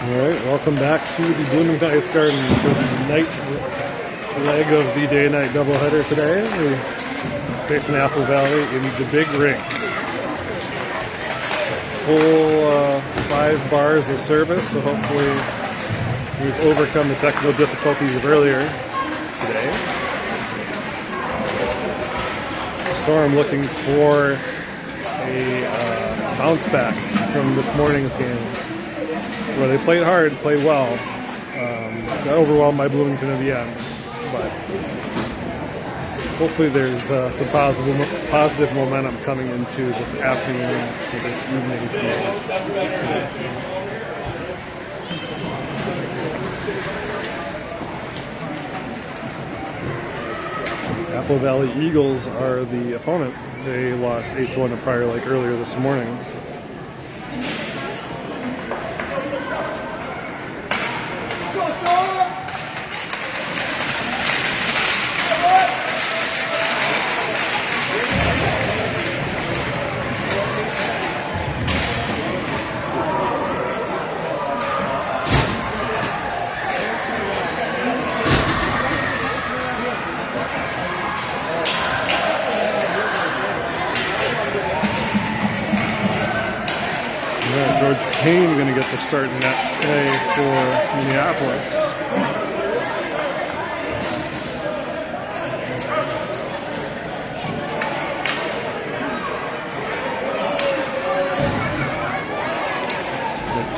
Alright, welcome back to the Bloomington Ice Garden for the night leg of the day-night doubleheader today. We're facing Apple Valley in the big rink. Full 5 bars of service, so hopefully we've overcome the technical difficulties of earlier today. Storm looking for a bounce back from this morning's game, where they played hard, played well. Got overwhelmed by Bloomington at the end, but hopefully there's some positive momentum coming into this afternoon for this evening's game. Apple Valley Eagles are the opponent. They lost 8-1 to Prior Lake earlier this morning. George Payne going to get the start in that play for Minneapolis.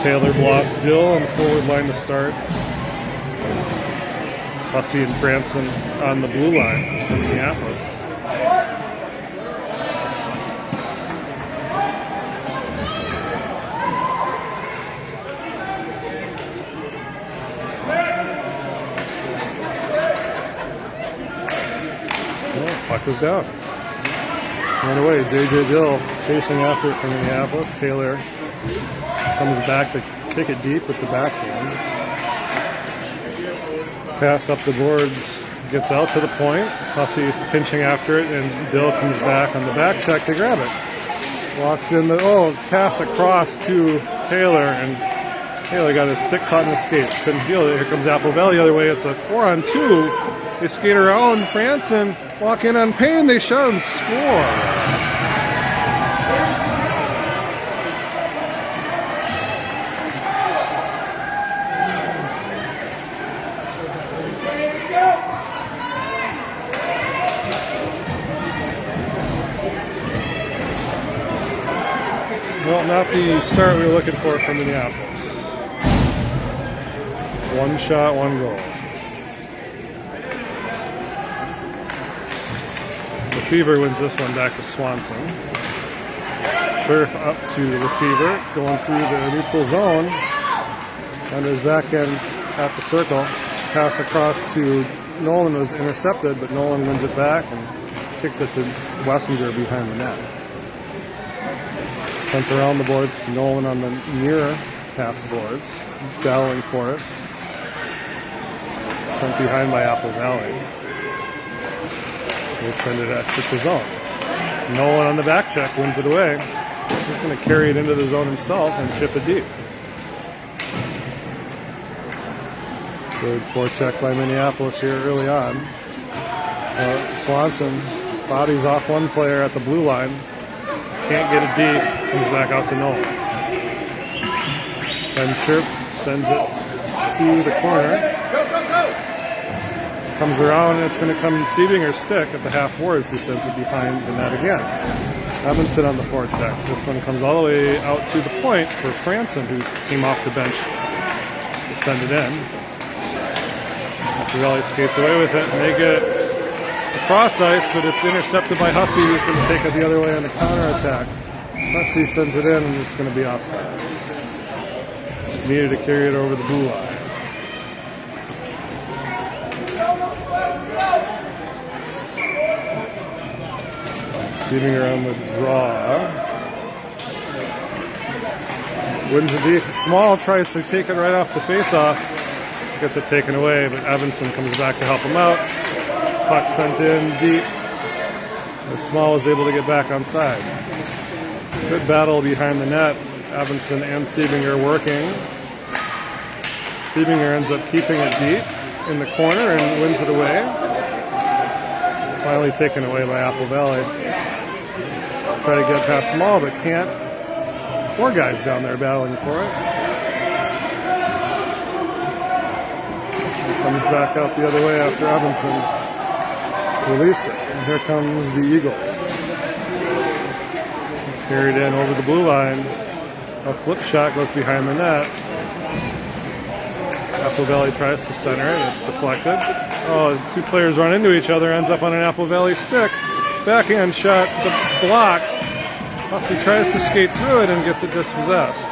Taylor, Bloss, Dill on the forward line to start. Hussey and Branson on the blue line for Minneapolis. Puck was down. Ran away. J.J. Dill chasing after it from Minneapolis. Taylor comes back to kick it deep with the backhand. Pass up the boards. Gets out to the point. Hussey pinching after it, and Dill comes back on the back check to grab it. Walks in the pass across to Taylor, and Taylor got his stick caught in his skates. Couldn't feel it. Here comes Apple Valley the other way. It's a 4-on-2. They skate around Franson, walk in on Payne, they shove and score. Well, not the start we were looking for from Minneapolis. 1 shot, 1 goal. Fever wins this one back to Swanson. Surf up to Lefevre, going through the neutral zone. Under his backhand at the circle. Pass across to Nolan was intercepted, but Nolan wins it back and kicks it to Wessinger behind the net. Sent around the boards to Nolan on the near half boards, battling for it. Sent behind by Apple Valley. They send it exit the zone. Nolan on the back check wins it away. He's going to carry it into the zone himself and chip it deep. Good forecheck by Minneapolis here early on. Swanson bodies off one player at the blue line. Can't get it deep. Comes back out to Nolan. Ben Scherp sends it to the corner. Comes around, and it's going to come in Siebinger's stick at the half boards, who sends it behind the net again. Evanson on the forecheck. This one comes all the way out to the point for Franson, who came off the bench to send it in. Valley skates away with it, and they get across ice, but it's intercepted by Hussey, who's going to take it the other way on the counterattack. Hussey sends it in, and it's going to be offside. Needed to carry it over the blue line. Siebinger on the draw. Wins it deep. Small tries to take it right off the face-off. Gets it taken away, but Evanson comes back to help him out. Puck sent in deep. Small was able to get back on side. Good battle behind the net. Evanson and Siebinger working. Siebinger ends up keeping it deep in the corner and wins it away. Finally taken away by Apple Valley. Try to get past Small, but can't. 4 guys down there battling for it. Comes back out the other way after Evanson released it. And here comes the Eagles. Carried in over the blue line. A flip shot goes behind the net. Apple Valley tries to center it. It's deflected. Oh, 2 players run into each other. Ends up on an Apple Valley stick. Backhand shot blocked. Hussey tries to skate through it and gets it dispossessed.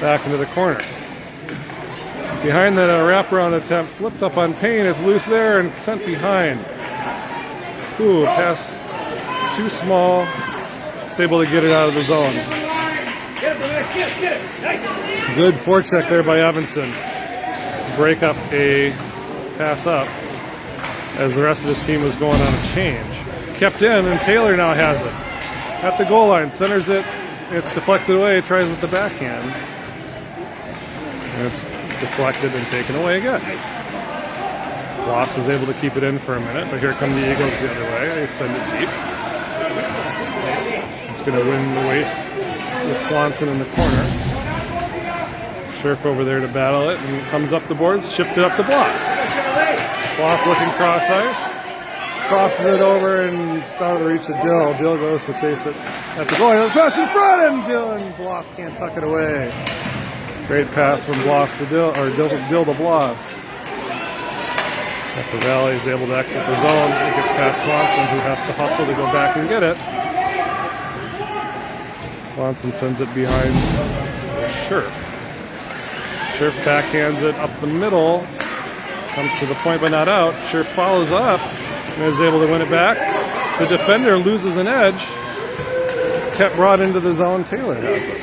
Back into the corner. Behind that wraparound attempt, flipped up on Payne. It's loose there and sent behind. Ooh, pass too small. It's able to get it out of the zone. Good forecheck there by Evanson. Break up a pass up as the rest of his team was going on a change. Kept in, and Taylor now has it. At the goal line, centers it. It's deflected away, tries with the backhand. And it's deflected and taken away again. Bloss is able to keep it in for a minute, but here come the Eagles the other way. They send it deep. It's going to win the waste with Swanson in the corner. Scherf over there to battle it, and comes up the boards, shipped it up to Bloss. Bloss looking cross ice. Crosses it over and started to reach the Dill. Dill goes to chase it at the goal. He pass in front, and Dill and Bloss can't tuck it away. Great pass from Bloss to Dill, or Dill to Bloss. Apple Valley is able to exit the zone. It gets past Swanson, who has to hustle to go back and get it. Swanson sends it behind Scherf. Scherf backhands it up the middle. Comes to the point, but not out. Scherf follows up and is able to win it back. The defender loses an edge. It's kept brought into the zone. Taylor has it.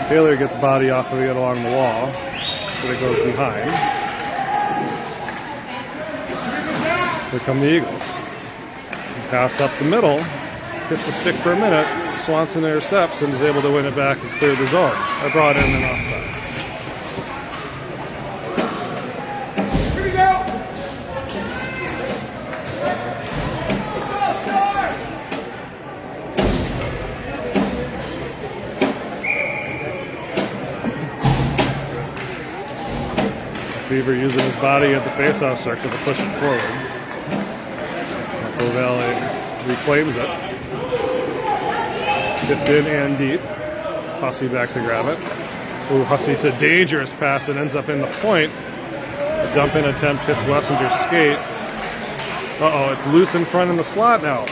Taylor gets body off of it along the wall, but it goes behind. Here come the Eagles. Pass up the middle. Hits the stick for a minute. Swanson intercepts and is able to win it back and clear the zone. I brought in an offside. Fever using his body at the faceoff circle to push it forward. Apple Valley reclaims it. Tipped in and deep. Hussey back to grab it. Ooh, Hussey's a dangerous pass and ends up in the point. The dump-in attempt hits Wessinger's skate. Uh-oh, it's loose in front in the slot now.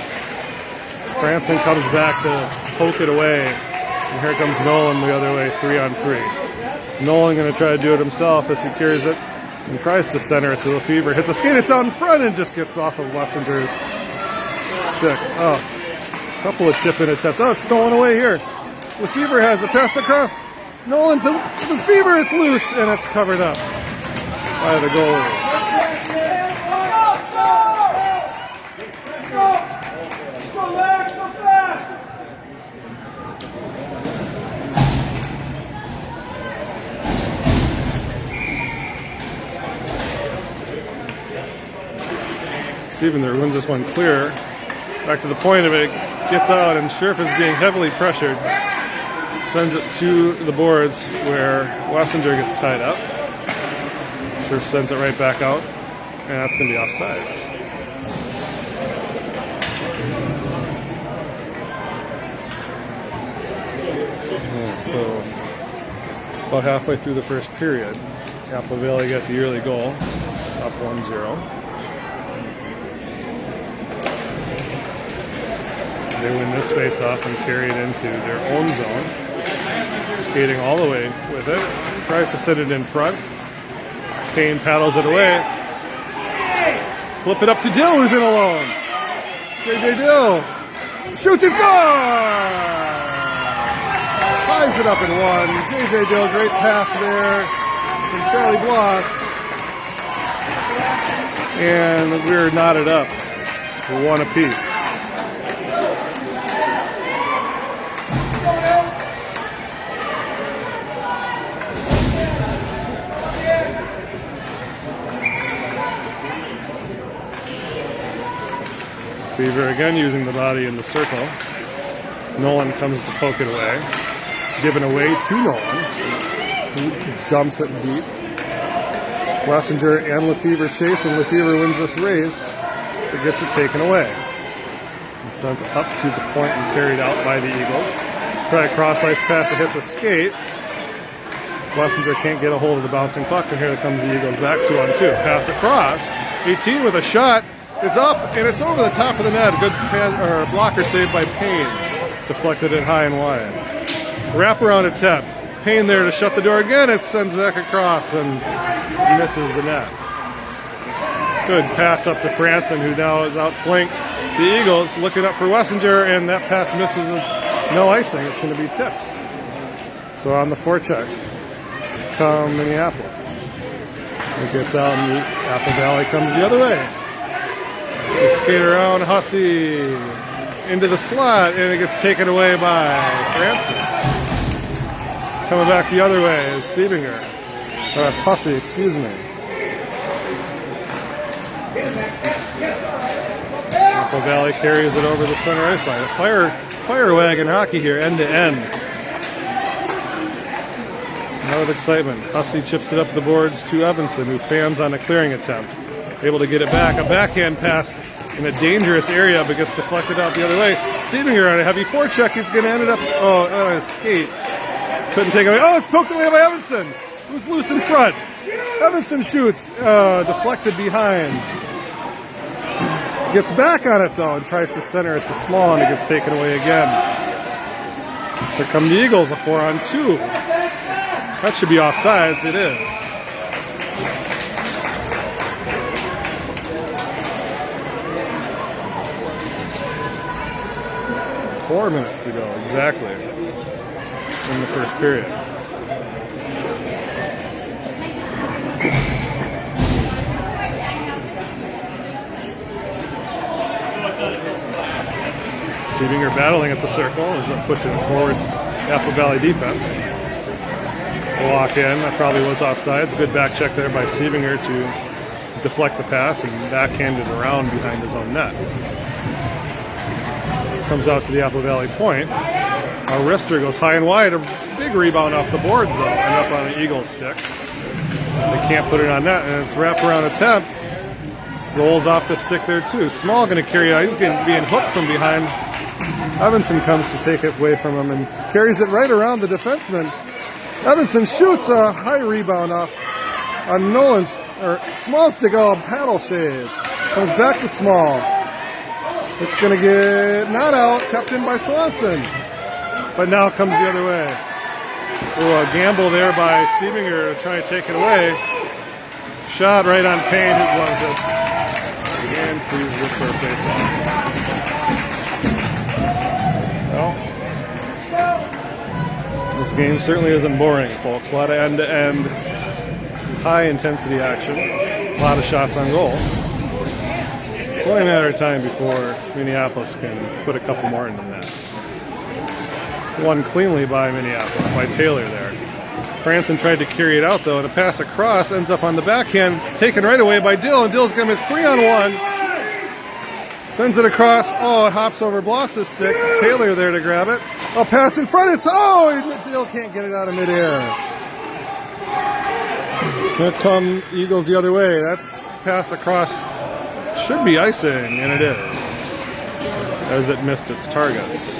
Branson comes back to poke it away. And here comes Nolan the other way, 3-on-3. Nolan going to try to do it himself as he carries it and tries to center it to Lefebvre. Hits a skate, it's out in front and just gets off of Wessinger's stick. Oh, a couple of chip-in attempts. Oh, it's stolen away here. Lefebvre has a pass across. Nolan to Lefebvre, it's loose and it's covered up by the goalie. Steven there wins this one clear. Back to the point of it, gets out, and Scherf is being heavily pressured. Sends it to the boards where Wessinger gets tied up. Scherf sends it right back out, and that's going to be offsides. So, about halfway through the first period, Apple Valley got the early goal, up 1-0. They win this face-off and carry it into their own zone. Skating all the way with it. Tries to set it in front. Payne paddles it away. Flip it up to Dill, who's in alone. JJ Dill shoots and scores! Ties it up in one. JJ Dill, great pass there from Charlie Bloss. And we're knotted up for one apiece. Lefevre again using the body in the circle. Nolan comes to poke it away. It's given away to Nolan, who dumps it deep. Wessinger and Lefevre chase, and Lefevre wins this race, but gets it taken away. And sent up to the point and carried out by the Eagles. Try a cross-ice pass, it hits a skate. Wessinger can't get a hold of the bouncing puck, and here comes the Eagles back 2-on-2. Pass across, 18 with a shot. It's up, and it's over the top of the net. Good blocker saved by Payne. Deflected it high and wide. Wraparound attempt. Payne there to shut the door again. It sends back across and misses the net. Good pass up to Franson, who now is outflanked. The Eagles looking up for Wessinger, and that pass misses. It's no icing. It's going to be tipped. So on the forecheck come Minneapolis. It gets out, and the Apple Valley comes the other way. They skate around Hussey into the slot, and it gets taken away by Franson. Coming back the other way is Siebinger. Oh, that's Hussey, excuse me. Apple Valley carries it over the center ice line. Fire wagon hockey here, end to end. Now with excitement, Hussey chips it up the boards to Evanson, who fans on a clearing attempt. Able to get it back. A backhand pass in a dangerous area, but gets deflected out the other way. Siebinger on a heavy forecheck. He's going to end it up on a skate. Couldn't take it away. Oh, it's poked away by Evanson. It was loose in front. Evanson shoots. Deflected behind. Gets back on it, though, and tries to center it to Small, and it gets taken away again. Here come the Eagles, a 4-on-2. That should be offsides. It is. Four minutes to go, exactly, in the first period. Siebinger battling at the circle as I'm pushing it forward. Apple Valley defense. Walk in, that probably was offsides. Good back check there by Siebinger to deflect the pass and backhand it around behind his own net. This comes out to the Apple Valley point. Our wrister goes high and wide. A big rebound off the boards, though, and up on the Eagles' stick. They can't put it on net, and it's wraparound attempt. Rolls off the stick there, too. Small going to carry it out. He's being hooked from behind. Evanson comes to take it away from him and carries it right around the defenseman. Evanson shoots a high rebound off on Nolan's, or Small's stick. Oh, paddle shave. Comes back to Small. It's going to get not out, kept in by Swanson. But now it comes the other way. Oh, a gamble there by Siebinger to try and take it away. Shot right on Payne, who was it. And frees this for a face-off. Well, this game certainly isn't boring, folks. A lot of end-to-end, high-intensity action. A lot of shots on goal. It's only a matter of time before Minneapolis can put a couple more into that. Won cleanly by Minneapolis, by Taylor there. Franson tried to carry it out, though, and a pass across ends up on the backhand, taken right away by Dill, and Dill's going to be 3-on-1. Sends it across. Oh, it hops over Bloss's stick. Taylor there to grab it. Oh, pass in front. It's, Dill can't get it out of midair. Here come Eagles the other way. That's pass across. Should be icing, and it is, as it missed its targets.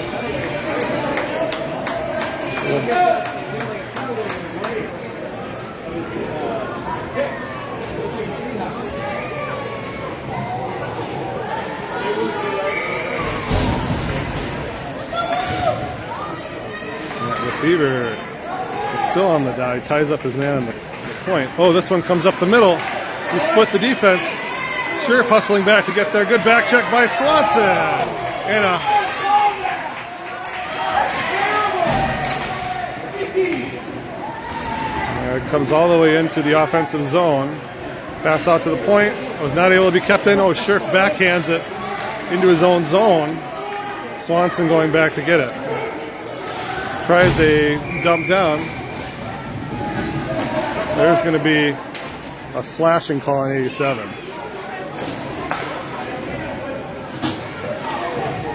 Lefevre, it's still on the die, ties up his man on the point. Oh, this one comes up the middle. He split the defense. Sheriff hustling back to get there. Good back check by Swanson. And it comes all the way into the offensive zone. Pass out to the point. Was not able to be kept in. Oh, Sheriff backhands it into his own zone. Swanson going back to get it. Tries a dump down. There's going to be a slashing call on 87.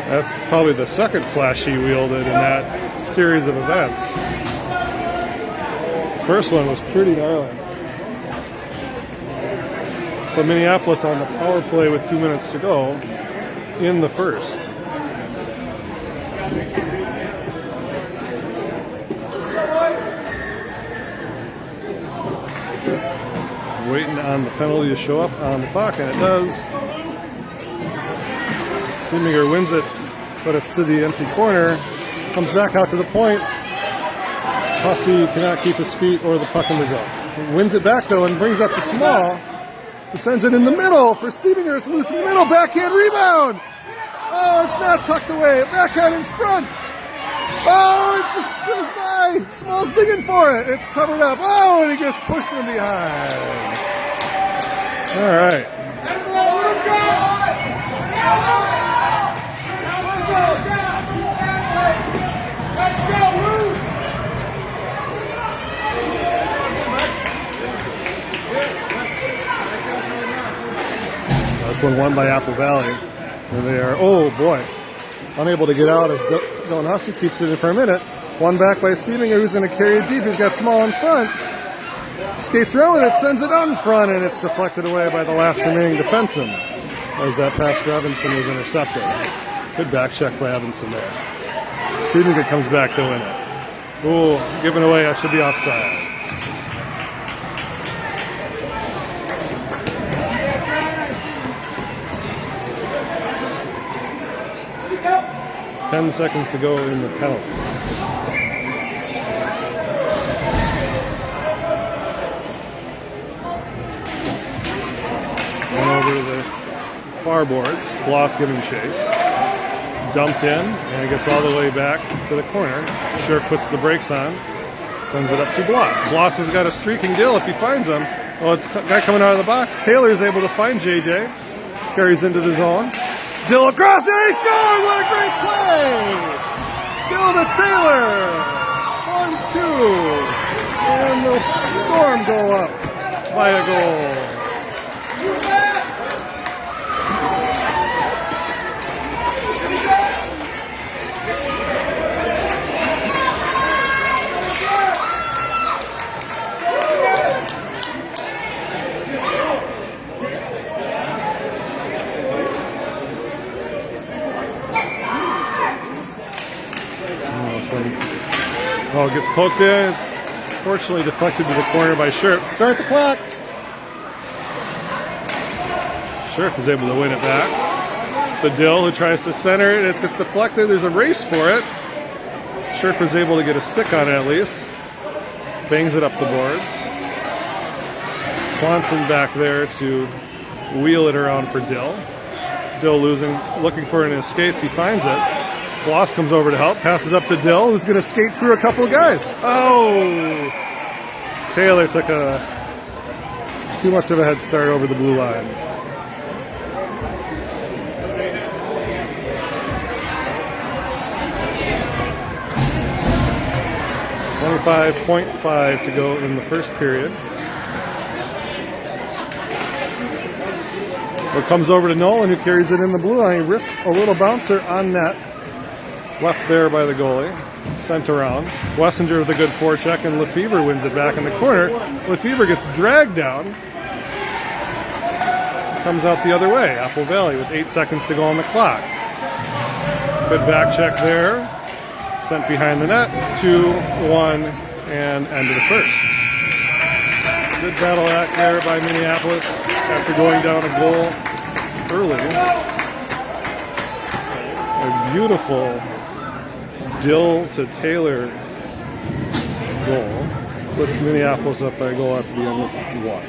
That's probably the second slash he wielded in that series of events. First one was pretty gnarly. So Minneapolis on the power play with 2 minutes to go in the first. Waiting on the penalty to show up on the clock, and it does. Seeminger wins it, but it's to the empty corner. Comes back out to the point. Hussey cannot keep his feet or the puck in the zone. Wins it back, though, and brings up the small. He sends it in the middle for Seeminger. It's loose in the middle. Backhand rebound. Oh, it's not tucked away. Backhand in front. Oh, it just goes by. Small's digging for it. It's covered up. Oh, and he gets pushed from behind. All right. This one won by Apple Valley. And they are, oh boy, unable to get out as Dylan Hussey keeps it in for a minute. One back by Seeminger, who's going to carry it deep. He's got Small in front. Skates around with it, sends it out in front, and it's deflected away by the last remaining defenseman as that pass to Evanson was intercepted. Good back check by Evanson there. Seeminger comes back to win it. Ooh, given away, that should be offside. 10 seconds to go in the penalty. Went over to the far boards. Bloss giving chase. Dumped in, and it gets all the way back to the corner. Scherf puts the brakes on. Sends it up to Bloss. Bloss has got a streaking deal if he finds him. Oh, it's a guy coming out of the box. Taylor is able to find JJ. Carries into the zone. Dill across, and he scores! What a great play! Dill to Taylor! 1-2. And the Storm go up by a goal. Oh, it gets poked in. It's fortunately deflected to the corner by Scherf. Start the clock. Scherf is able to win it back. The Dill who tries to center it. It gets deflected. There's a race for it. Scherf is able to get a stick on it at least. Bangs it up the boards. Swanson back there to wheel it around for Dill. Dill looking for it in his skates. He finds it. Bloss comes over to help, passes up to Dill, who's going to skate through a couple of guys. Oh! Taylor took too much of a head start over the blue line. .5 to go in the first period. It comes over to Nolan, who carries it in the blue line. He risks a little bouncer on net. Left there by the goalie, sent around. Wessinger with a good forecheck, and Lefebvre wins it back in the corner. Lefebvre gets dragged down. Comes out the other way, Apple Valley with 8 seconds to go on the clock. Good back check there. Sent behind the net, 2-1, and end of the first. Good battle act there by Minneapolis after going down a goal early. A beautiful Dill to Taylor goal puts Minneapolis up by a goal after the end of one.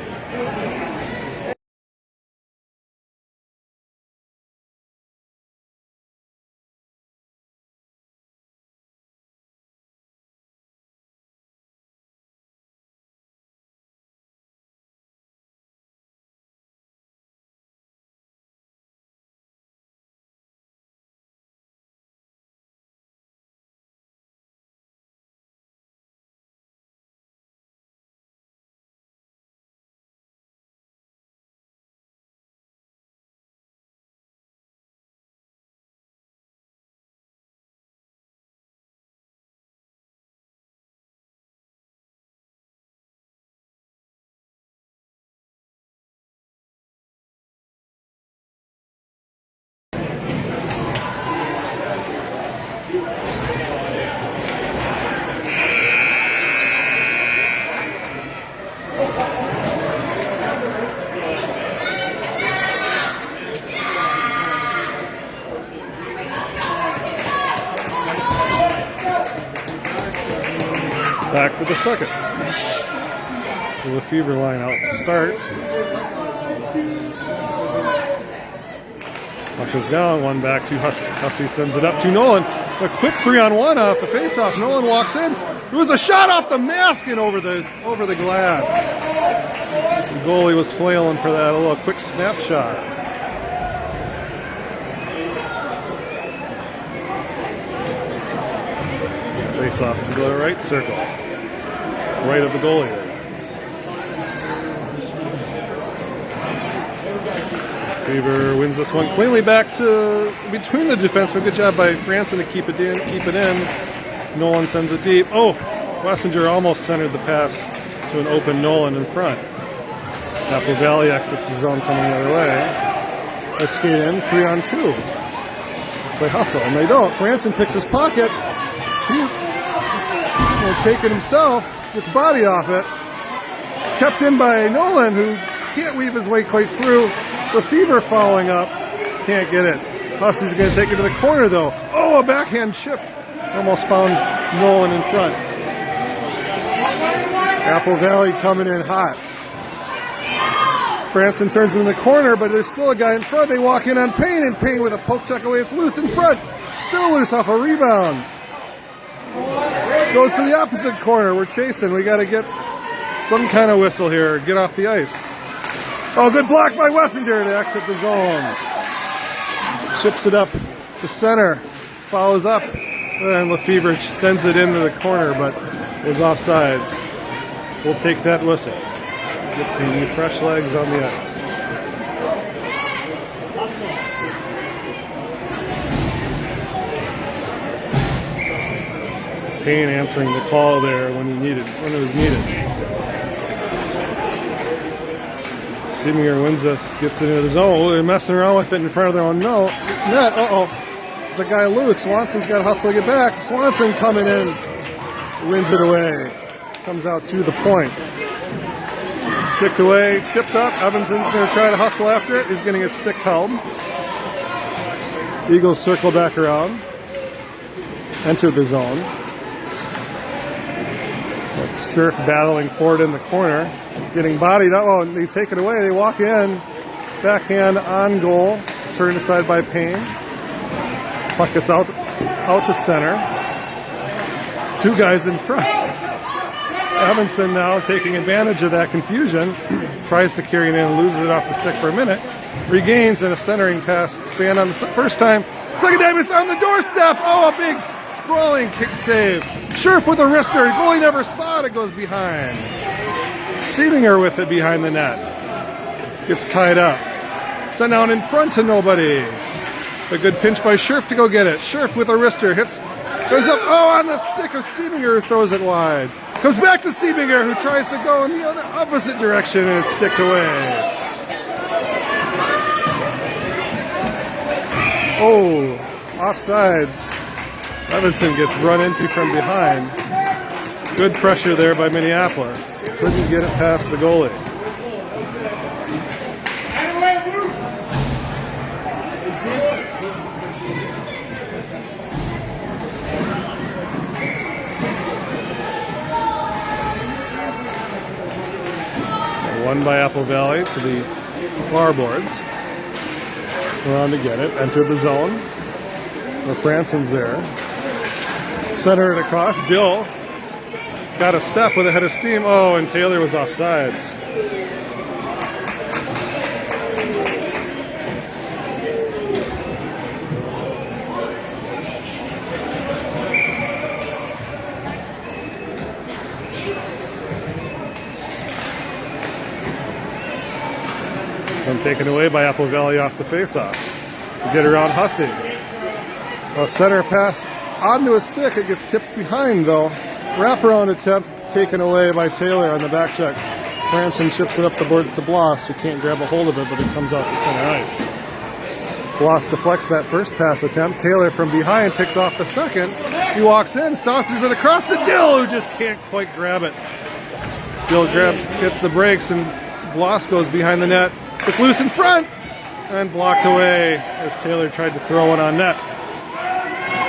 back for the second. The Lefevre line out to start. Puck is down, one back to Hussey. Hussey sends it up to Nolan. A quick 3-on-1 off the faceoff. Nolan walks in. It was a shot off the mask and over the glass. The goalie was flailing for that, a little quick snapshot. Face off to the right circle. Right of the goalie there. Lefevre wins this one cleanly back to between the defensemen. Good job by Franson to keep it in. Nolan sends it deep. Oh, Wessinger almost centered the pass to an open Nolan in front. Apple Valley exits the zone coming the other way. They skate in 3-on-2. They hustle, and they don't. Franson picks his pocket. He'll take it himself. Gets body off it. Kept in by Nolan, who can't weave his way quite through. Lefevre following up. Can't get it. Hussey's going to take it to the corner, though. Oh, a backhand chip. Almost found Nolan in front. Apple Valley coming in hot. Franson turns him in the corner, but there's still a guy in front. They walk in on Payne, and Payne with a poke check away. It's loose in front. Still loose off a rebound. Goes to the opposite corner. We're chasing. We got to get some kind of whistle here. Get off the ice. Oh, good block by Wessinger to exit the zone. Chips it up to center. Follows up. And Lefevre sends it into the corner, but was offsides. We'll take that whistle. Get some fresh legs on the ice. Payne answering the call there when it was needed. Seeminger wins this, gets it into the zone. Oh, they're messing around with it in front of their own net. There's a guy loose. Swanson's got to hustle to get back. Swanson coming in, wins it away. Comes out to the point. Sticked away, chipped up. Evanson's going to try to hustle after it. He's going to get stick held. Eagles circle back around. Enter the zone. That's Scherf battling forward in the corner. Getting bodied up. Oh, they take it away. They walk in. Backhand on goal. Turned aside by Payne. Puck gets out to center. Two guys in front. Evanson now taking advantage of that confusion. Tries to carry it in, loses it off the stick for a minute. Regains in a centering pass. Span on the first time. Second time it's on the doorstep. Oh, a big sprawling kick save. Scherf with a wrister. Goalie never saw it. It goes behind. Seeminger with it behind the net. Gets tied up. Sent down in front to nobody. A good pinch by Scherf to go get it. Scherf with a wrister. Goes up. Oh, on the stick of Seeminger, who throws it wide. Comes back to Seeminger, who tries to go in the other opposite direction, and it's sticked away. Oh, offsides. Evanson gets run into from behind. Good pressure there by Minneapolis. Couldn't get it past the goalie. Won by Apple Valley to the far boards. Around to get it. Enter the zone. Where Franson's there. Center it across. Dill got a step with a head of steam. Oh, and Taylor was offsides. Taken away by Apple Valley off the faceoff. Get around Hussey. A center pass onto a stick. It gets tipped behind, though. Wraparound attempt taken away by Taylor on the back check. Franson chips it up the boards to Bloss, who can't grab a hold of it, but it comes out to center ice. Bloss deflects that first pass attempt. Taylor from behind picks off the second. He walks in, saucers it across to Dill, who just can't quite grab it. Dill gets the brakes, and Bloss goes behind the net. It's loose in front and blocked away as Taylor tried to throw it on net.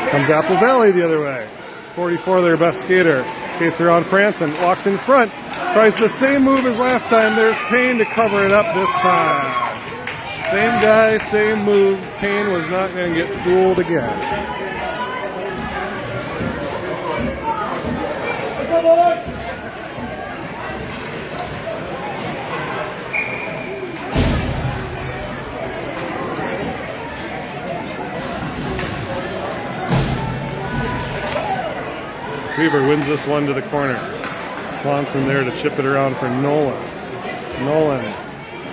Comes Apple Valley the other way. 44, their best skater. Skates around Franson, walks in front, tries the same move as last time. There's Payne to cover it up this time. Same guy, same move. Payne was not going to get fooled again. Fever wins this one to the corner. Swanson there to chip it around for Nolan. Nolan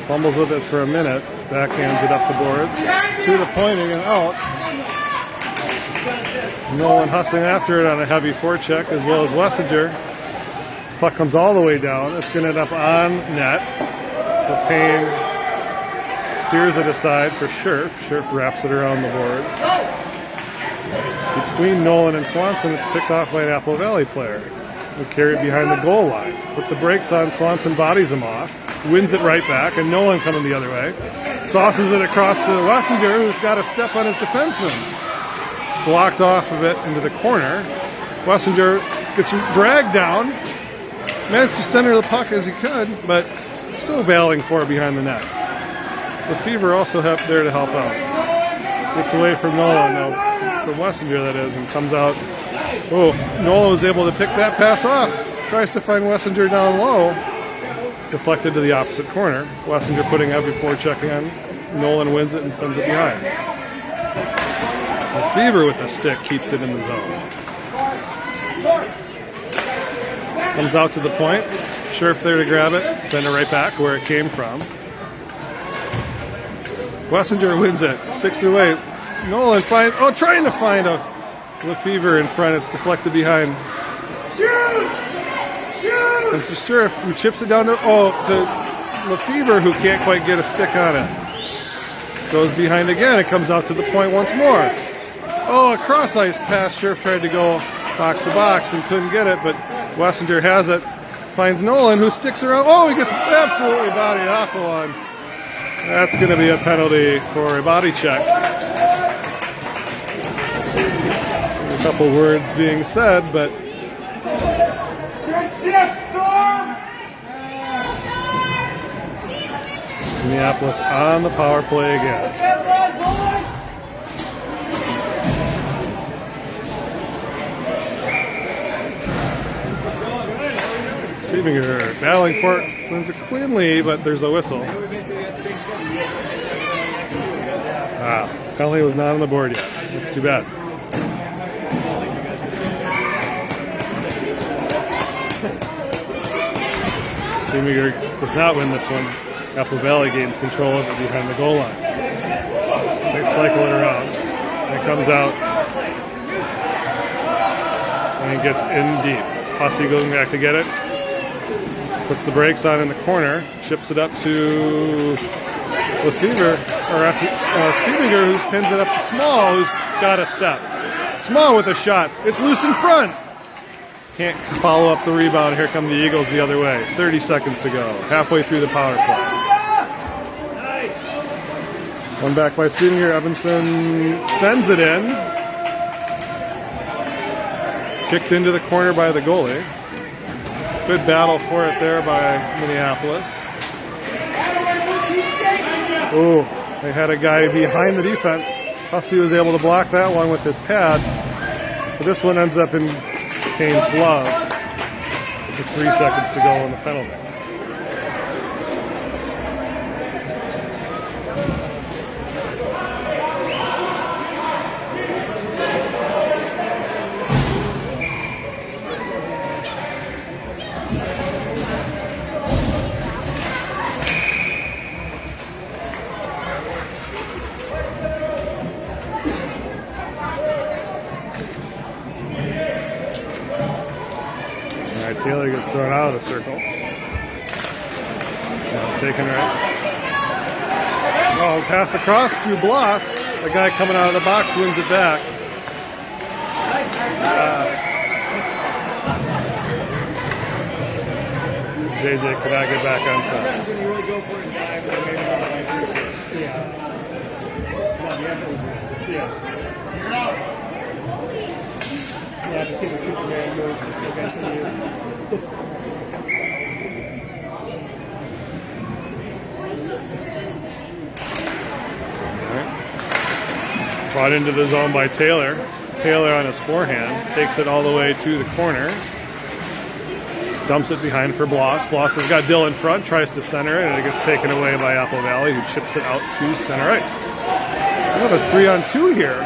fumbles with it for a minute. Backhands it up the boards. To the point and out. Nolan hustling after it on a heavy forecheck, as well as Wessinger. This puck comes all the way down. It's going to end up on net. But Payne steers it aside for Scherf. Scherf wraps it around the boards. Between Nolan and Swanson, it's picked off by an Apple Valley player. Who carry it behind the goal line. Put the brakes on, Swanson bodies him off. Wins it right back, and Nolan coming the other way. Sauces it across to Wessinger, who's got a step on his defenseman. Blocked off of it into the corner. Wessinger gets dragged down. Managed to center the puck as he could, but still battling for it behind the net. The Fever also there to help out. Gets away from Nolan, though, from Wessinger that is, and comes out. Oh, Nolan was able to pick that pass off. Tries to find Wessinger down low. It's deflected to the opposite corner. Wessinger putting heavy forechecking on. Nolan wins it and sends it behind. The Fever with the stick keeps it in the zone. Comes out to the point. Scherf there to grab it. Send it right back where it came from. Wessinger wins it. 6 away. Nolan trying to find a Lefevre in front. It's deflected behind. Shoot! It's the Scherf who chips it down to Lefevre, who can't quite get a stick on it. Goes behind again. It comes out to the point once more. Oh, a cross ice pass. Scherf tried to go box to box and couldn't get it, but Wessinger has it. Finds Nolan, who sticks around. Oh, he gets absolutely bodied off of one. That's going to be a penalty for a body check. A couple words being said, but Minneapolis on the power play again. Seabinger battling for it, wins it cleanly, but there's a whistle. Penalty was not on the board yet. That's too bad. Seabinger does not win this one. Apple Valley gains control of it behind the goal line. They cycle it around. It comes out and gets in deep. Hussey going back to get it. Puts the brakes on in the corner. Chips it up to Lefevre, or Seabinger, who pins it up to Small, who's got a step. Small with a shot. It's loose in front. Can't follow up the rebound. Here come the Eagles the other way. 30 seconds to go. Halfway through the power play. One back by Seabinger. Evanson sends it in. Kicked into the corner by the goalie. Good battle for it there by Minneapolis. Oh, they had a guy behind the defense. Hussey was able to block that one with his pad. But this one ends up in Payne's glove with 3 seconds to go in the penalty. Taylor gets thrown out of the circle. Taken right. Oh, pass across to Bloss. The guy coming out of the box wins it back. JJ could not get back on side. Yeah, to see the Superman move against the news. Brought into the zone by Taylor. Taylor on his forehand takes it all the way to the corner. Dumps it behind for Bloss. Bloss has got Dill in front, tries to center it, and it gets taken away by Apple Valley, who chips it out to center ice. We have a 3-on-2 here.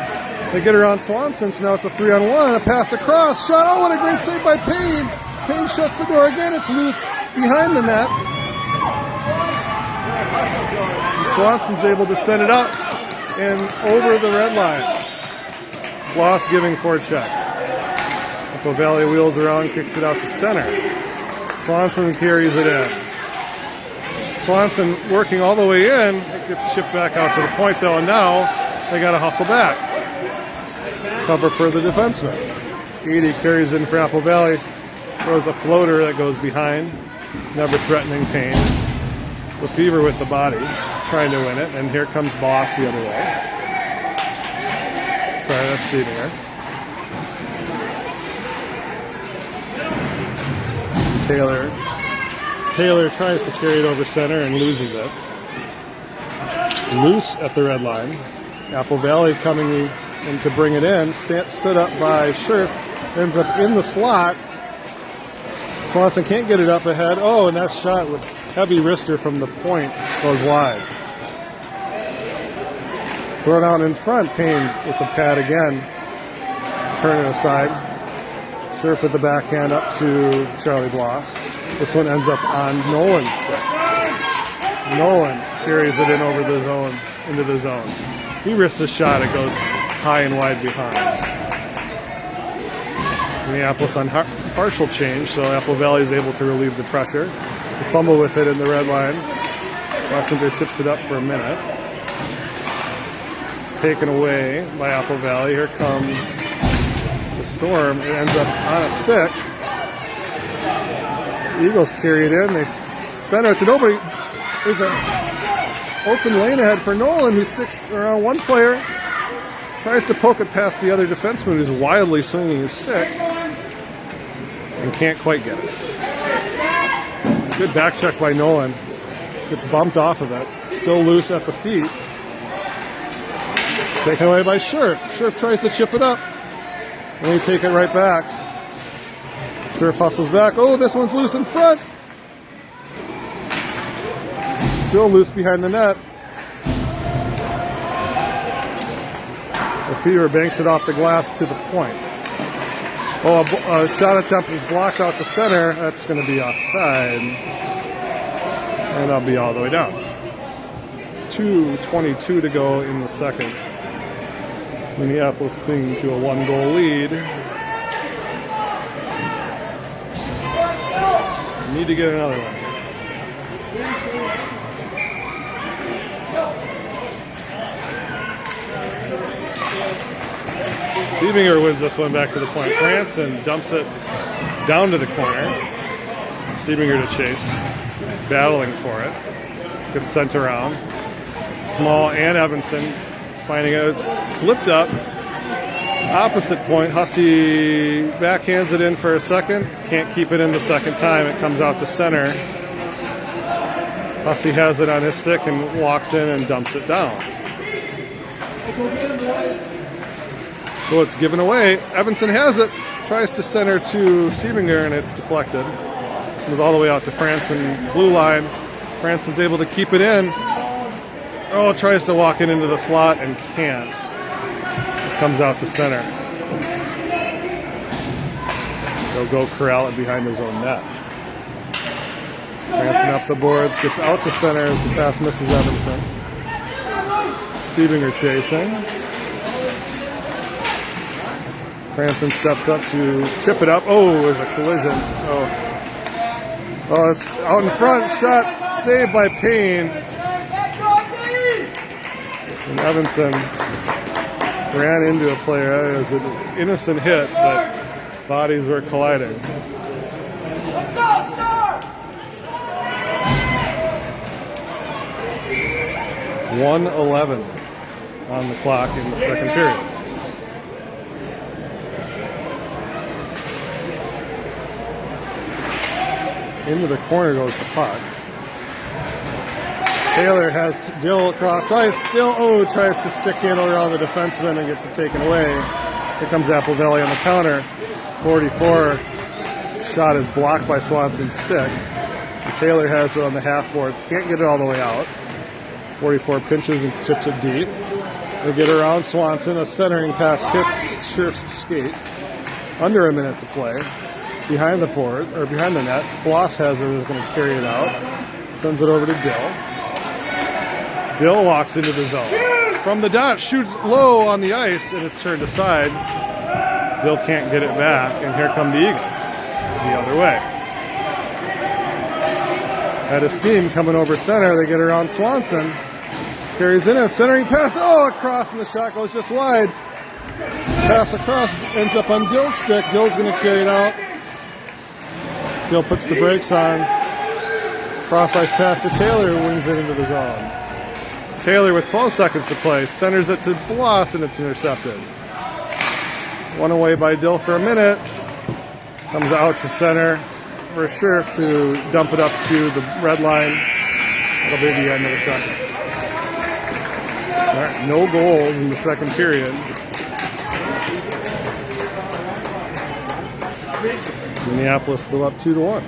They get around Swanson, so now it's a 3-on-1. A pass across, shot. Oh, what a great save by Payne. Payne shuts the door again. It's loose behind the net. And Swanson's able to send it up and over the red line. Bloss giving forecheck. Apple Valley wheels around, kicks it out to center. Swanson carries it in. Swanson working all the way in. It gets shipped back out to the point, though, and now they got to hustle back. Cover for the defenseman. Edie carries in for Apple Valley. Throws a floater that goes behind. Never threatening Payne. Lefevre with the body, trying to win it, and here comes Bloss the other way. Sorry, that's Seabinger. Taylor tries to carry it over center and loses it. Loose at the red line. Apple Valley coming in to bring it in. Stood up by Scherf. Ends up in the slot. Swanson can't get it up ahead. Oh, and that shot with heavy wrister from the point goes wide. Thrown out in front. Payne with the pad again. Turn it aside. Scherf with the backhand up to Charlie Bloss. This one ends up on Nolan's stick. Nolan carries it in over the zone, into the zone. He risks a shot. It goes high and wide behind. Minneapolis on partial change, so Apple Valley is able to relieve the pressure. They fumble with it in the red line. Wessinger ships it up for a minute. It's taken away by Apple Valley. Here comes the Storm. It ends up on a stick. The Eagles carry it in. They send it to nobody. There's an open lane ahead for Nolan, who sticks around one player. Tries to poke it past the other defenseman, who's wildly swinging his stick. And can't quite get it. Good back check by Nolan. Gets bumped off of it. Still loose at the feet. Taken away by Scherf. Scherf tries to chip it up. And they take it right back. Scherf hustles back. Oh, this one's loose in front. Still loose behind the net. Lefevre banks it off the glass to the point. Oh, a shot attempt is blocked out to center. That's going to be offside. And that'll be all the way down. 2:22 to go in the second. Minneapolis clinging to a 1-goal lead. Need to get another one. Seabinger wins this one back to the point. Branson dumps it down to the corner. Seabinger to chase. Battling for it. Gets sent around. Small and Evanson finding it. It's flipped up. Opposite point. Hussey backhands it in for a second. Can't keep it in the second time. It comes out to center. Hussey has it on his stick and walks in and dumps it down. Oh, it's given away. Evanson has it. Tries to center to Seabinger, and it's deflected. It was all the way out to Franson. Blue line. Franson's able to keep it in. Oh, tries to walk it into the slot and can't. It comes out to center. They'll go corral it behind his own net. Franson up the boards. Gets out to center as the pass misses Evanson. Seabinger chasing. Branson steps up to chip it up. Oh, there's a collision. Oh, it's out in front. Shot saved by Payne. And Evanson ran into a player. It was an innocent hit, but bodies were colliding. Let's go, Star! 1:11 on the clock in the second period. Into the corner goes the puck. Taylor has Dill across ice. Dill, tries to stick handle around the defenseman and gets it taken away. Here comes Apple Valley on the counter. 44 shot is blocked by Swanson's stick. Taylor has it on the half boards. Can't get it all the way out. 44 pinches and chips it deep. They get around Swanson. A centering pass hits Scherf's skate. Under a minute to play. Behind the board, or behind the net. Bloss has it, is going to carry it out. Sends it over to Dill. Dill walks into the zone. From the dot, shoots low on the ice, and it's turned aside. Dill can't get it back, and here come the Eagles. The other way. At a steam coming over center, they get around Swanson. Carries in a centering pass. Across, and the shot goes just wide. Pass across, ends up on Dill's stick. Dill's going to carry it out. Dill puts the brakes on. Cross ice pass to Taylor, who wings it into the zone. Taylor with 12 seconds to play, centers it to Bloss, and it's intercepted. One away by Dill for a minute. Comes out to center for Scherf to dump it up to the red line. That'll be the end of the second. All right, no goals in the second period. Minneapolis still up 2-1.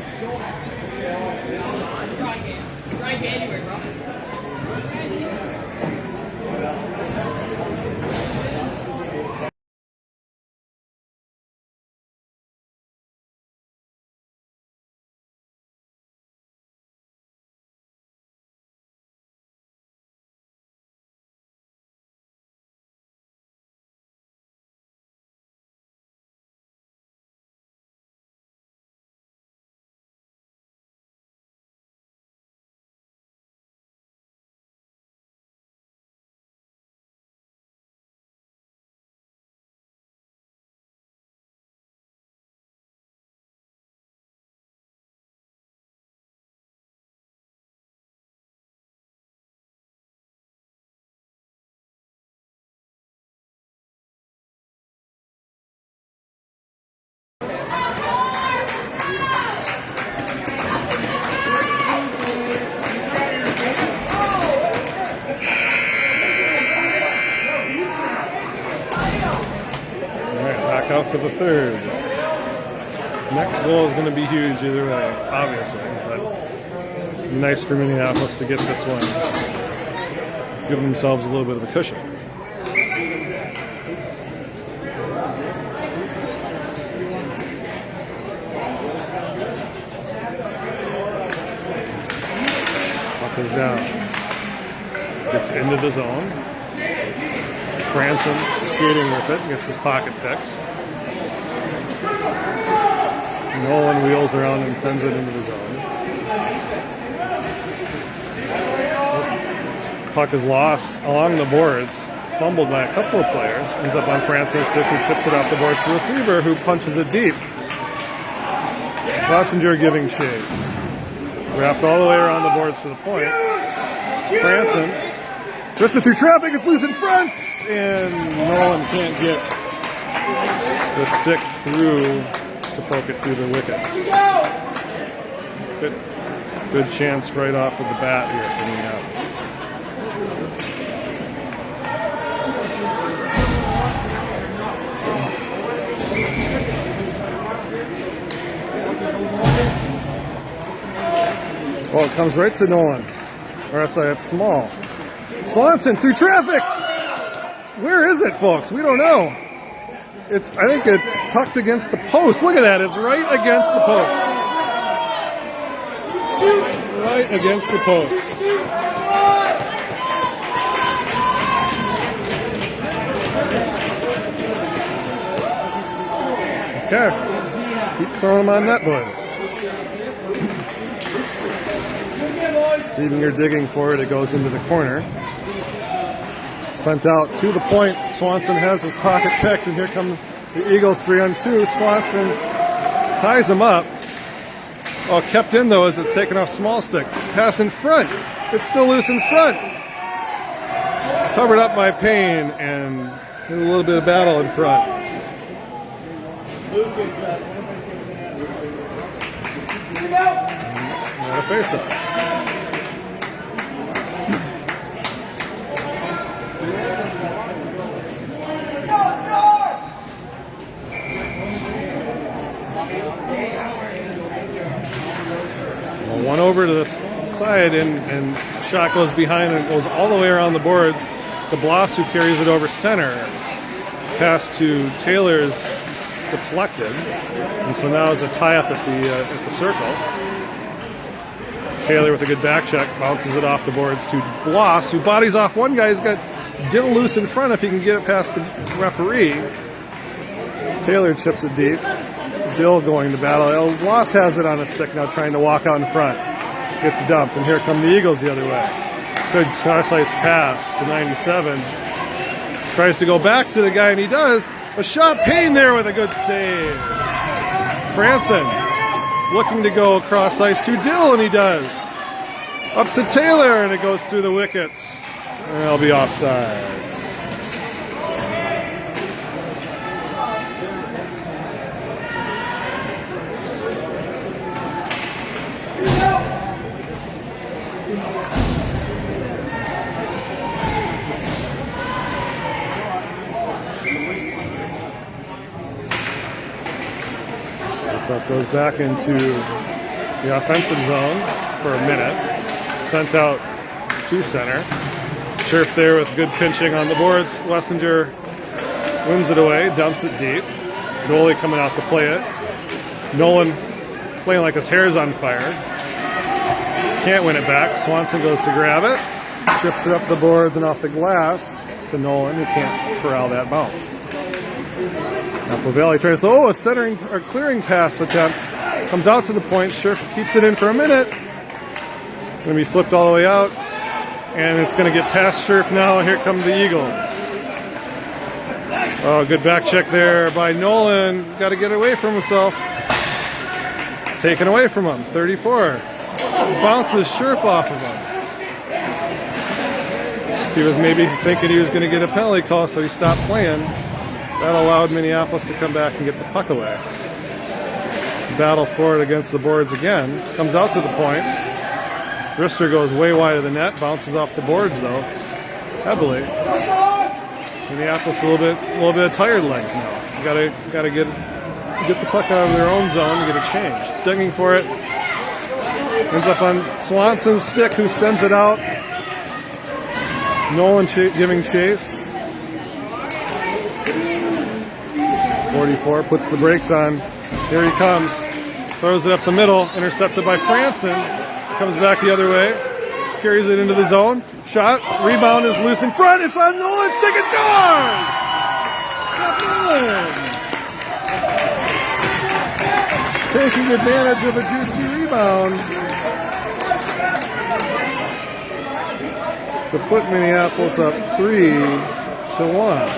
Out for the third. Next goal is going to be huge either way, obviously, but nice for Minneapolis to get this one. Give themselves a little bit of a cushion. Puck is down. Gets into the zone. Franson skating with it, gets his pocket fixed. Nolan wheels around and sends it into the zone. This puck is lost along the boards, fumbled by a couple of players, ends up on Franson's stick, who chips it off the boards to Lefebvre, who punches it deep. Rossinger giving chase. Wrapped all the way around the boards to the point. Franson twisted through traffic, it's loose in front, and Nolan can't get the stick through to poke it through the wickets. Good chance right off of the bat here for Minneapolis. Well, it comes right to Nolan. Or else it's Small. Swanson through traffic! Where is it, folks? We don't know. I think it's tucked against the post. Look at that. It's right against the post. Right against the post. Okay. Keep throwing them on net, boys. Seating or digging for it. It goes into the corner. Sent out to the point. Swanson has his pocket picked, and here come the Eagles 3-on-2. Swanson ties him up. Oh, kept in though as it's taken off Small stick. Pass in front. It's still loose in front. Covered up by Payne, and a little bit of battle in front. Got a face-off. Well, one over to the side, and shot goes behind and goes all the way around the boards. DeBlas, who carries it over center. Pass to Taylor's deflected, and so now is a tie-up at the circle. Taylor with a good back check, bounces it off the boards to Bloss, who bodies off one guy. He's got Dill loose in front if he can get it past the referee. Taylor chips it deep. Dill going to battle. Bloss has it on a stick now, trying to walk out in front. Gets dumped, and here come the Eagles the other way. Good slice pass to 97. Tries to go back to the guy, and he does. A shot, Payne there with a good save. Franson looking to go across ice to Dill, and he does. Up to Taylor, and it goes through the wickets. And it'll be offsides. Up goes back into the offensive zone for a minute. Sent out to center. Scherf there with good pinching on the boards. Lessinger wins it away, dumps it deep. Goalie coming out to play it. Nolan playing like his hair's on fire. Can't win it back. Swanson goes to grab it. Trips it up the boards and off the glass to Nolan, who can't corral that bounce. Apple Valley tries to, a centering or clearing pass attempt. Comes out to the point. Scherf keeps it in for a minute. Going to be flipped all the way out. And it's going to get past Scherf now. And here come the Eagles. Oh, good back check there by Nolan. Got to get away from himself. It's taken away from him. 34. Bounces Scherf off of him. He was maybe thinking he was going to get a penalty call, so he stopped playing. That allowed Minneapolis to come back and get the puck away. Battle for it against the boards again. Comes out to the point. Rister goes way wide of the net. Bounces off the boards though, heavily. Minneapolis a little bit of tired legs now. Gotta get the puck out of their own zone and get it changed. Digging for it. Ends up on Swanson's stick, who sends it out. Nolan giving chase. 44 puts the brakes on. Here he comes. Throws it up the middle. Intercepted by Franson. Comes back the other way. Carries it into the zone. Shot. Rebound is loose in front. It's on Nolan's stick. It scores! Nolan! Taking advantage of a juicy rebound to put Minneapolis up 3-1.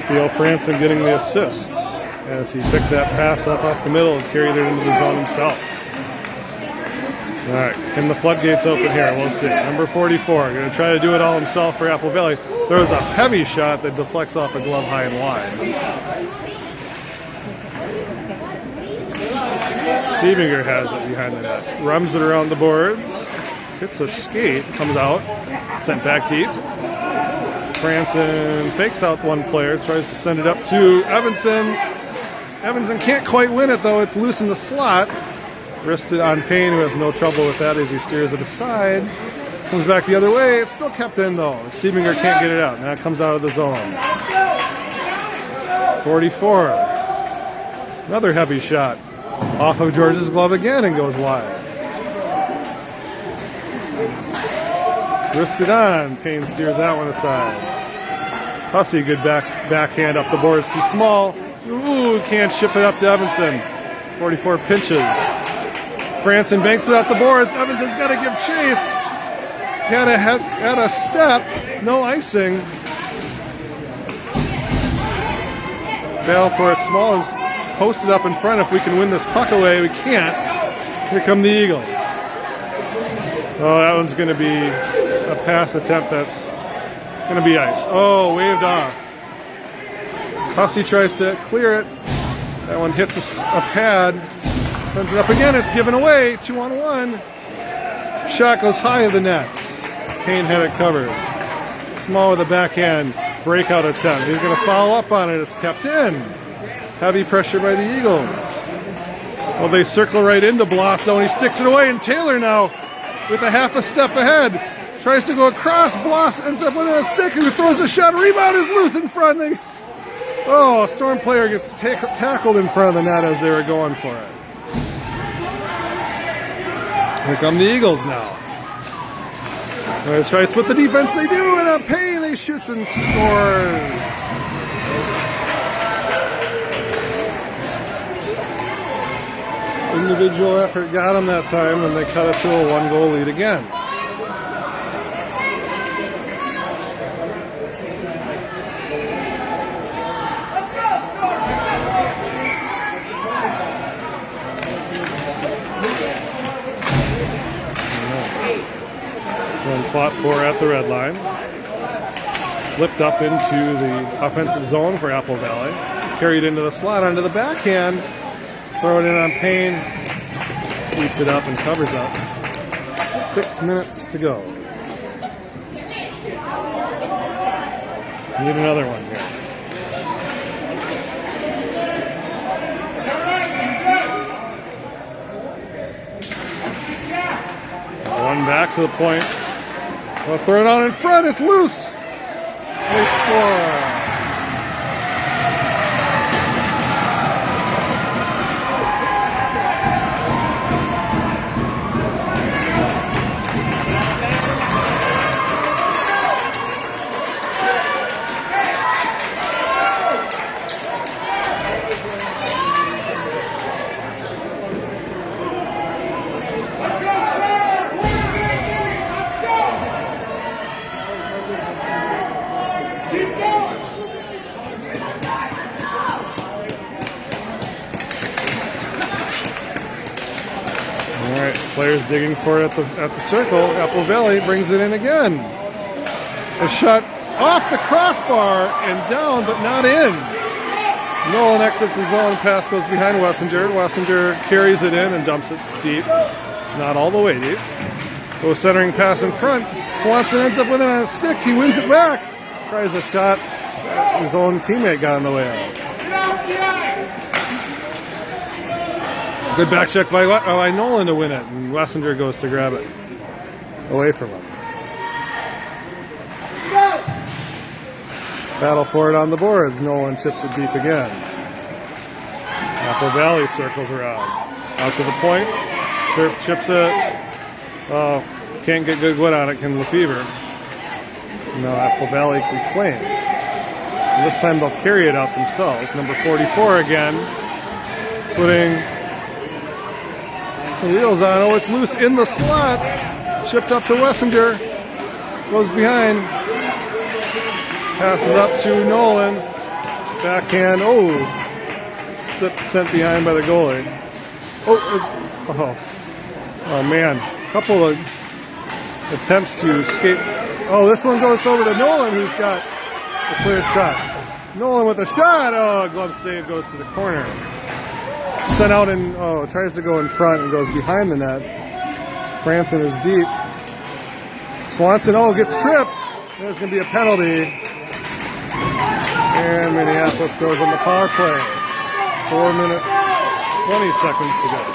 Theo Franson getting the assists as he picked that pass up off the middle and carried it into the zone himself. All right, can the floodgates open here? We'll see. Number 44, going to try to do it all himself for Apple Valley. There was a heavy shot that deflects off a glove high and wide. Siebinger has it behind the net. Rums it around the boards. Hits a skate, comes out, sent back deep. Franson fakes out one player, tries to send it up to Evanson. Evanson can't quite win it, though. It's loose in the slot. Wristed on Payne, who has no trouble with that as he steers it aside. Comes back the other way. It's still kept in, though. Siebinger can't get it out. Now it comes out of the zone. 44. Another heavy shot. Off of George's glove again and goes wide. Wristed on. Payne steers that one aside. Hussey, good backhand up the boards. Too small. Ooh, can't ship it up to Evanson. 44 pinches. Franson banks it off the boards. Evanson's got to give chase. Had a step. No icing. Battle for it. Small is posted up in front. If we can win this puck away, we can't. Here come the Eagles. Oh, that one's going to be a pass attempt that's going to be ice. Oh, waved off. Hussey tries to clear it. That one hits a pad. Sends it up again. It's given away. 2-on-1. Shot goes high of the net. Payne had it covered. Small with a backhand breakout attempt. He's going to follow up on it. It's kept in. Heavy pressure by the Eagles. Well, they circle right into Bloss, though, and he sticks it away. And Taylor now, with a half a step ahead, tries to go across. Bloss ends up with a stick, who throws a shot. Rebound is loose in front. A Storm player gets tackled in front of the net as they were going for it. Here come the Eagles now. They try to split the defense. They do, and Payne, he shoots and scores. Individual effort got him that time, and they cut it to a 1-goal lead again. Fought for at the red line. Flipped up into the offensive zone for Apple Valley. Carried into the slot onto the backhand. Throw it in on Payne. Eats it up and covers up. 6 minutes to go. Need another one here. One back to the point. They'll throw it out in front. It's loose. They score. Players digging for it at the circle. Apple Valley brings it in again. A shot off the crossbar and down, but not in. Nolan exits his zone. Pass goes behind Wessinger. Wessinger carries it in and dumps it deep. Not all the way deep. Goes centering pass in front. Swanson ends up with it on a stick. He wins it back. Tries a shot. His own teammate got in the way of it. Good back check by Nolan to win it, and Wessinger goes to grab it away from him. Battle for it on the boards. Nolan chips it deep again. Apple Valley circles around. Out to the point. Surf chips it. Can't get good wood on it, can Lefevre. No, Apple Valley reclaims. And this time they'll carry it out themselves. Number 44 again, putting the wheels on. Oh, it's loose in the slot. Chipped up to Wessinger. Goes behind. Passes up to Nolan. Backhand. Oh. Sent behind by the goalie. Oh man. Couple of attempts to escape. Oh, this one goes over to Nolan, who's got a clear shot. Nolan with a shot. Oh, glove save goes to the corner. Sent out and tries to go in front and goes behind the net. Franson is deep. Swanson gets tripped. There's going to be a penalty. And Minneapolis goes on the power play. 4 minutes, 20 seconds to go.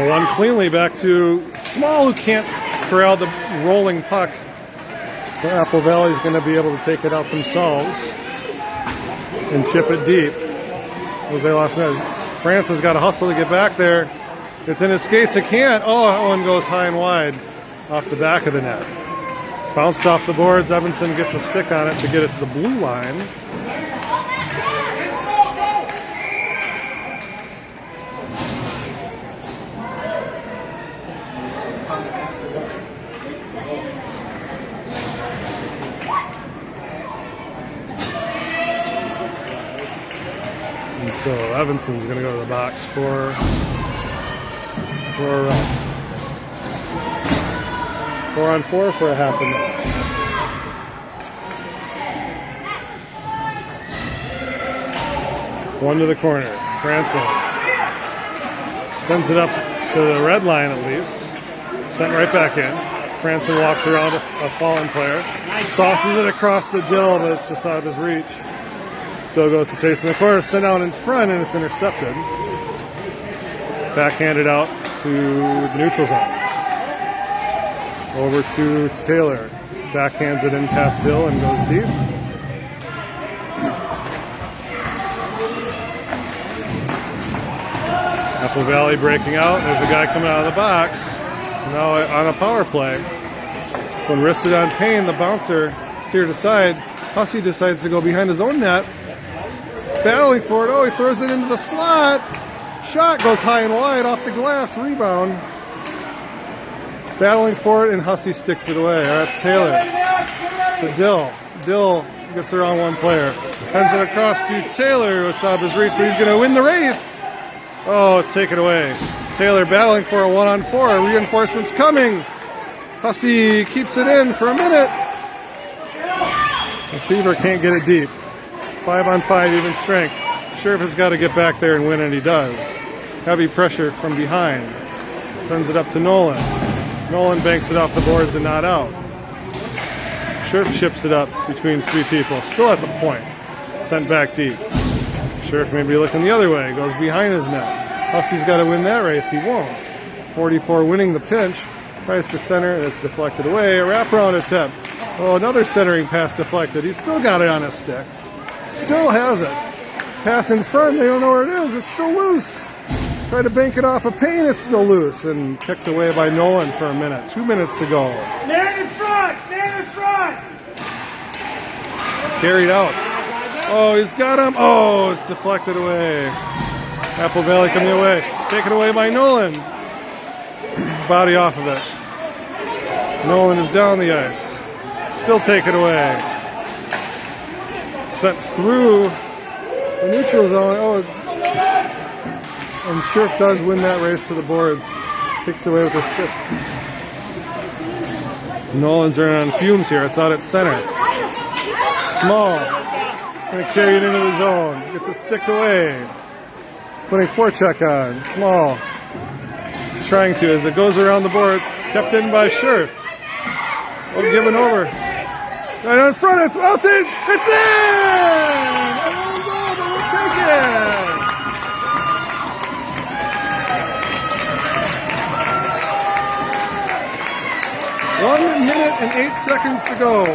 One cleanly back to Small, who can't corral the rolling puck. So Apple Valley's going to be able to take it out themselves and chip it deep. As they lost net. France's got to hustle to get back there. It's in his skates. It can't. Oh, that one goes high and wide off the back of the net. Bounced off the boards. Evanson gets a stick on it to get it to the blue line. And so Evanson's going to go to the box for a run. 4-on-4 for a half a minute. One to the corner. Franson sends it up to the red line at least. Sent right back in. Franson walks around a fallen player. Sauces it across the Dill, but it's just out of his reach. Dill goes to chase in the corner, sent out in front, and it's intercepted. Backhanded out to the neutral zone. Over to Taylor. Backhands it in past Dill and goes deep. Apple Valley breaking out. There's a guy coming out of the box. Now on a power play. This one wristed on Payne. The bouncer steered aside. Hussey decides to go behind his own net. Battling for it. Oh, he throws it into the slot. Shot goes high and wide off the glass. Rebound. Battling for it, and Hussey sticks it away. That's Taylor. To Dill. Dill gets around one player. Hands it across to Taylor, who's out of his reach, but he's going to win the race. Oh, it's taken away. Taylor battling for a 1-on-4. Reinforcements coming. Hussey keeps it in for a minute. The Fever can't get it deep. 5-on-5 even strength. Sheriff has got to get back there and win, and he does. Heavy pressure from behind. Sends it up to Nolan. Nolan banks it off the boards and not out. Sheriff chips it up between three people. Still at the point. Sent back deep. Sheriff may be looking the other way. Goes behind his net. Hussey's got to win that race. He won't. 44 winning the pinch. Tries to center. It's deflected away. A wraparound attempt. Oh, another centering pass deflected. He's still got it on his stick. Still has it. Pass in front. They don't know where it is. It's still loose. Try to bank it off of Payne. It's still loose. And kicked away by Nolan for a minute. 2 minutes to go. Man in front! Man in front! Carried out. Oh, he's got him. Oh, it's deflected away. Apple Valley coming away. Taken away by Nolan. Body off of it. Nolan is down the ice. Still taken away. Sent through the neutral zone. Oh, and Sheriff does win that race to the boards. Kicks away with a stick. Nolan's running on fumes here. It's out at center. Small. Going to carry it into the zone. Gets it sticked away. Putting forecheck on. Small. Trying to as it goes around the boards. Kept in by Sheriff. Oh, given over. Right in front. It's in. It's in! A long goal, but we'll take it. One minute and 8 seconds to go.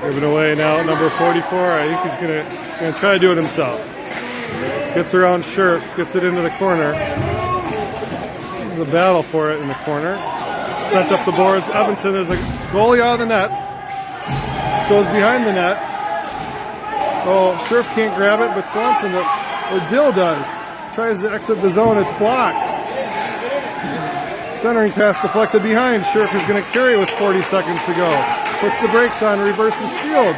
Giving away now, number 44. I think he's gonna try to do it himself. Gets around Sheriff, gets it into the corner. The battle for it in the corner. Sent up the boards. Evanson, there's a goalie out of the net. This goes behind the net. Oh, Sheriff can't grab it, but Swanson, or Dill does. Tries to exit the zone, it's blocked. Centering pass deflected behind. Sheriff is going to carry it with 40 seconds to go. Puts the brakes on, reverses field.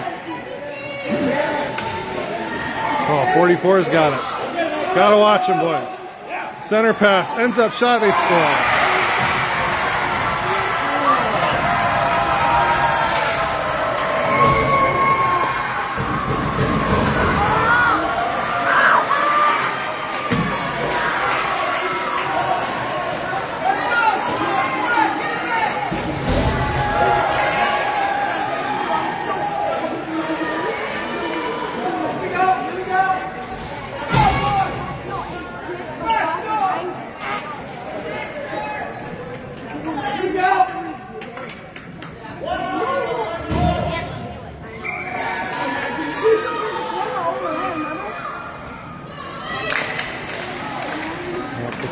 Oh, 44's got it. Got to watch him, boys. Center pass, ends up shot, they score.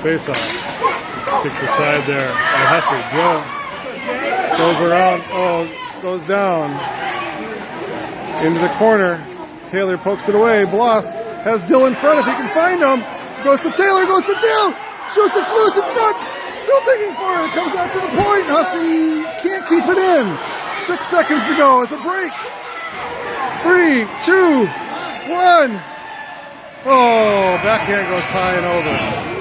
face off. Kick the side there by Hussey. Joe goes around, goes down into the corner. Taylor pokes it away. Bloss has Dill in front if he can find him. Goes to Taylor, goes to Dill. Shoots it loose in front. Still digging for it. Comes out to the point. Hussey can't keep it in. 6 seconds to go. It's a break. 3, 2, 1. Oh, backhand goes high and over.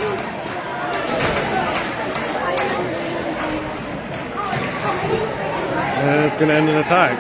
And it's going to end in a tie.